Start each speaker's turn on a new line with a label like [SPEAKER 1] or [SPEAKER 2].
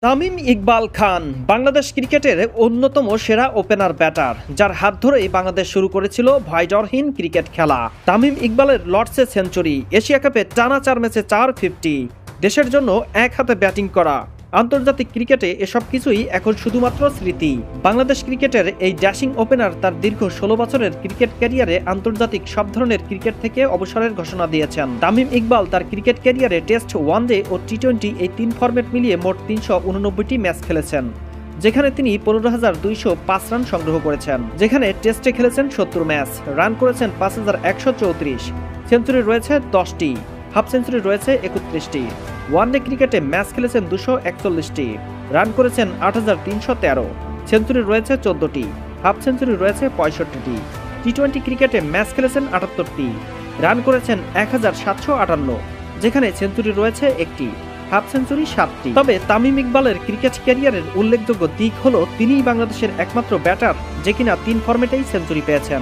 [SPEAKER 1] তামিম ইকবাল খান বাংলাদেশ ক্রিকেটের অন্যতম সেরা ওপেনার ব্যাটার, যার হাত ধরেই বাংলাদেশ শুরু করেছিল ভয়ডরহীন ক্রিকেট খেলা। তামিম ইকবালের লর্ডসে সেঞ্চুরি, এশিয়া কাপে টানা 4 ম্যাচে 450, দেশের জন্য এক হাতে ব্যাটিং করা। আন্তর্জাতিক ক্রিকেটে এসব কিছুই এখন শুধুমাত্র স্মৃতি। বাংলাদেশ ক্রিকেটের এই ড্যাশিং ওপেনার তার দীর্ঘ 16 বছরের ক্রিকেট ক্যারিয়ারে আন্তর্জাতিক সব ধরনের ক্রিকেট থেকে অবসরের ঘোষণা দিয়েছেন। তামিম ইকবাল তার ক্রিকেট ক্যারিয়ারে টেস্ট, ওয়ানডে ও টি-20 এই 3 ফরম্যাট মিলিয়ে মোট 389টি ম্যাচ খেলেছেন, যেখানে তিনি 15,205 রান সংগ্রহ করেছেন। যেখানে টেস্টে খেলেছেন 70 ম্যাচ, রান করেছেন 5,134, সেঞ্চুরি রয়েছে 10টি, হাফ সেঞ্চুরি রয়েছে 31টি। ওয়ানডে ক্রিকেটে ম্যাচ খেলেছেন 241টি, রান করেছেন 8,313, সেঞ্চুরি রয়েছে 14টি, হাফ সেঞ্চুরি রয়েছে 65টি। টি-20 ক্রিকেটে ম্যাচ খেলেছেন 78টি, রান করেছেন 1,758, যেখানে সেঞ্চুরি রয়েছে 1টি, হাফ সেঞ্চুরি 7টি। তবে তামিম ইকবালের ক্রিকেট ক্যারিয়ারের উল্লেখযোগ্য দিক হলো তিনিই বাংলাদেশের একমাত্র ব্যাটার যে কিনা 3 ফরম্যাটেই সেঞ্চুরি পেয়েছেন।